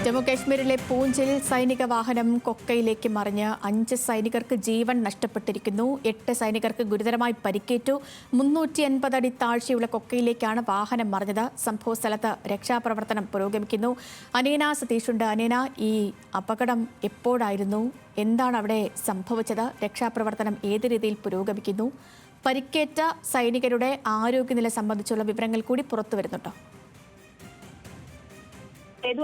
ജമ്മുകാശ്മീരിലെ പൂഞ്ചിൽ സൈനിക വാഹനം കൊക്കയിലേക്ക് മറിഞ്ഞ് 5 സൈനികർക്ക് ജീവൻ നഷ്ടപ്പെട്ടിരിക്കുന്നു. 8 സൈനികർക്ക് ഗുരുതരമായി പരിക്കേറ്റു. 350 അടി താഴ്ചയുള്ള കൊക്കയിലേക്കാണ് വാഹനം മറിഞ്ഞത്. സംഭവസ്ഥലത്ത് രക്ഷാപ്രവർത്തനം പുരോഗമിക്കുന്നു. അനീന സതീഷുണ്ട്. അനീന, ഈ അപകടം എപ്പോഴായിരുന്നു? എന്താണ് അവിടെ സംഭവിച്ചത്? രക്ഷാപ്രവർത്തനം ഏത് രീതിയിൽ പുരോഗമിക്കുന്നു? പരിക്കേറ്റ സൈനികരുടെ ആരോഗ്യനില സംബന്ധിച്ചുള്ള വിവരങ്ങൾ കൂടി പുറത്തു വരുന്നുണ്ടോ?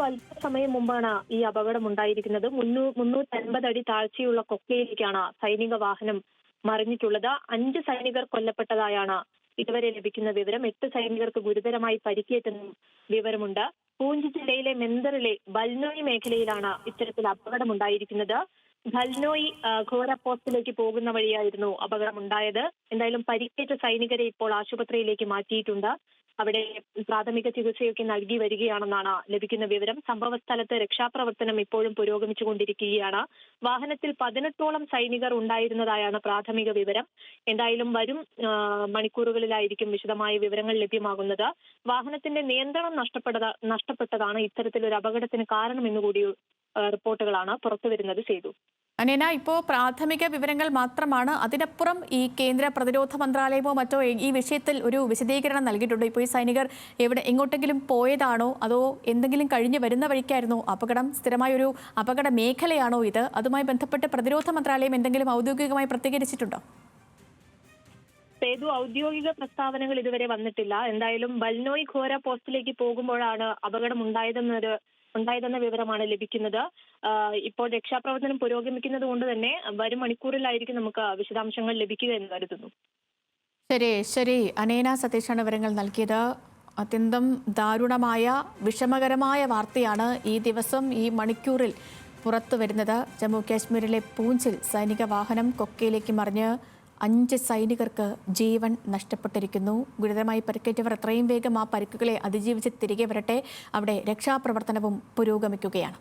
അല്പസമയം മുമ്പാണ് ഈ അപകടം ഉണ്ടായിരിക്കുന്നത്. 350 അടി താഴ്ചയുള്ള കൊക്കയിലേക്കാണ് സൈനിക വാഹനം മറിഞ്ഞിട്ടുള്ളത്. 5 സൈനികർ കൊല്ലപ്പെട്ടതായാണ് ഇതുവരെ ലഭിക്കുന്ന വിവരം. 8 സൈനികർക്ക് ഗുരുതരമായി പരിക്കേറ്റെന്നും വിവരമുണ്ട്. പൂഞ്ച് ജില്ലയിലെ മെന്തറിലെ ബൽനോയി മേഖലയിലാണ് ഇത്തരത്തിൽ അപകടമുണ്ടായിരിക്കുന്നത്. ഖൽനോയി ഘോര പോസ്റ്റിലേക്ക് പോകുന്ന വഴിയായിരുന്നു അപകടമുണ്ടായത്. എന്തായാലും പരിക്കേറ്റ സൈനികരെ ഇപ്പോൾ ആശുപത്രിയിലേക്ക് മാറ്റിയിട്ടുണ്ട്. അവിടെ പ്രാഥമിക ചികിത്സയൊക്കെ നൽകി വരികയാണെന്നാണ് ലഭിക്കുന്ന വിവരം. സംഭവ സ്ഥലത്ത് രക്ഷാപ്രവർത്തനം ഇപ്പോഴും പുരോഗമിച്ചുകൊണ്ടിരിക്കുകയാണ്. വാഹനത്തിൽ 18ഓളം സൈനികർ ഉണ്ടായിരുന്നതായാണ് പ്രാഥമിക വിവരം. എന്തായാലും വരും മണിക്കൂറുകളിലായിരിക്കും വിശദമായ വിവരങ്ങൾ ലഭ്യമാകുന്നത്. വാഹനത്തിന്റെ നിയന്ത്രണം നഷ്ടപ്പെട്ടതാണ് ഇത്തരത്തിലൊരു അപകടത്തിന് കാരണമെന്നുകൂടി റിപ്പോർട്ടുകളാണ് പുറത്തുവരുന്നത്. ചെയ്തു അനീന, ഇപ്പോൾ പ്രാഥമിക വിവരങ്ങൾ മാത്രമാണ്. അതിനപ്പുറം ഈ കേന്ദ്ര പ്രതിരോധ മന്ത്രാലയമോ മറ്റോ ഈ വിഷയത്തിൽ ഒരു വിശദീകരണം നൽകിയിട്ടുണ്ടോ? ഇപ്പോൾ ഈ സൈനികർ എങ്ങോട്ടെങ്കിലും പോയതാണോ, അതോ എന്തെങ്കിലും കഴിഞ്ഞ് വരുന്ന വഴിക്കായിരുന്നോ അപകടം? സ്ഥിരമായൊരു അപകട മേഖലയാണോ ഇത്? അതുമായി ബന്ധപ്പെട്ട് പ്രതിരോധ മന്ത്രാലയം എന്തെങ്കിലും ഔദ്യോഗികമായി പ്രതികരിച്ചിട്ടുണ്ടോ? ഔദ്യോഗിക പ്രസ്താവനകൾ ഇതുവരെ വന്നിട്ടില്ല. എന്തായാലും ബൽനോയ് ഘോര പോസ്റ്റിലേക്ക് പോകുമ്പോഴാണ് അപകടം ഉണ്ടായതെന്ന വിവരമാണ് ലഭിക്കുന്നത്. ഇപ്പോൾ രക്ഷാപ്രവർത്തനം പുരോഗമിക്കുന്നത് കൊണ്ട് തന്നെ വരും മണിക്കൂറിലായിരിക്കും നമുക്ക് വിശദാംശങ്ങൾ ലഭിക്കുക എന്ന് കരുതുന്നു. ശരി. അനീന സതീഷാണ് വിവരങ്ങൾ നൽകിയത്. അത്യന്തം ദാരുണമായ വിഷമകരമായ വാർത്തയാണ് ഈ ദിവസം, ഈ മണിക്കൂറിൽ പുറത്തു വരുന്നത്. ജമ്മു കാശ്മീരിലെ പൂഞ്ചിൽ സൈനിക വാഹനം കൊക്കയിലേക്ക് മറിഞ്ഞ് 5 സൈനികർക്ക് ജീവൻ നഷ്ടപ്പെട്ടിരിക്കുന്നു. ഗുരുതരമായി പരിക്കേറ്റവർ എത്രയും വേഗം ആ പരിക്കുകളെ അതിജീവിച്ച് തിരികെ വരട്ടെ. അവിടെ രക്ഷാപ്രവർത്തനവും പുരോഗമിക്കുകയാണ്.